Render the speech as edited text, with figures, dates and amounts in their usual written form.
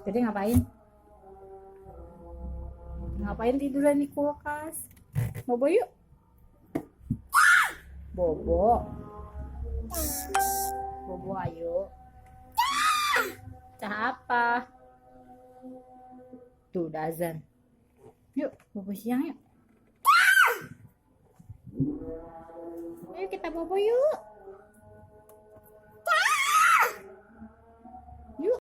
Jadi ngapain? Ngapain tiduran di kulkas? Bobo yuk. Bobo. Bobo ayo. Cah apa? Tuh udah azan. Yuk, bobo siang yuk. Ayo kita bobo yuk.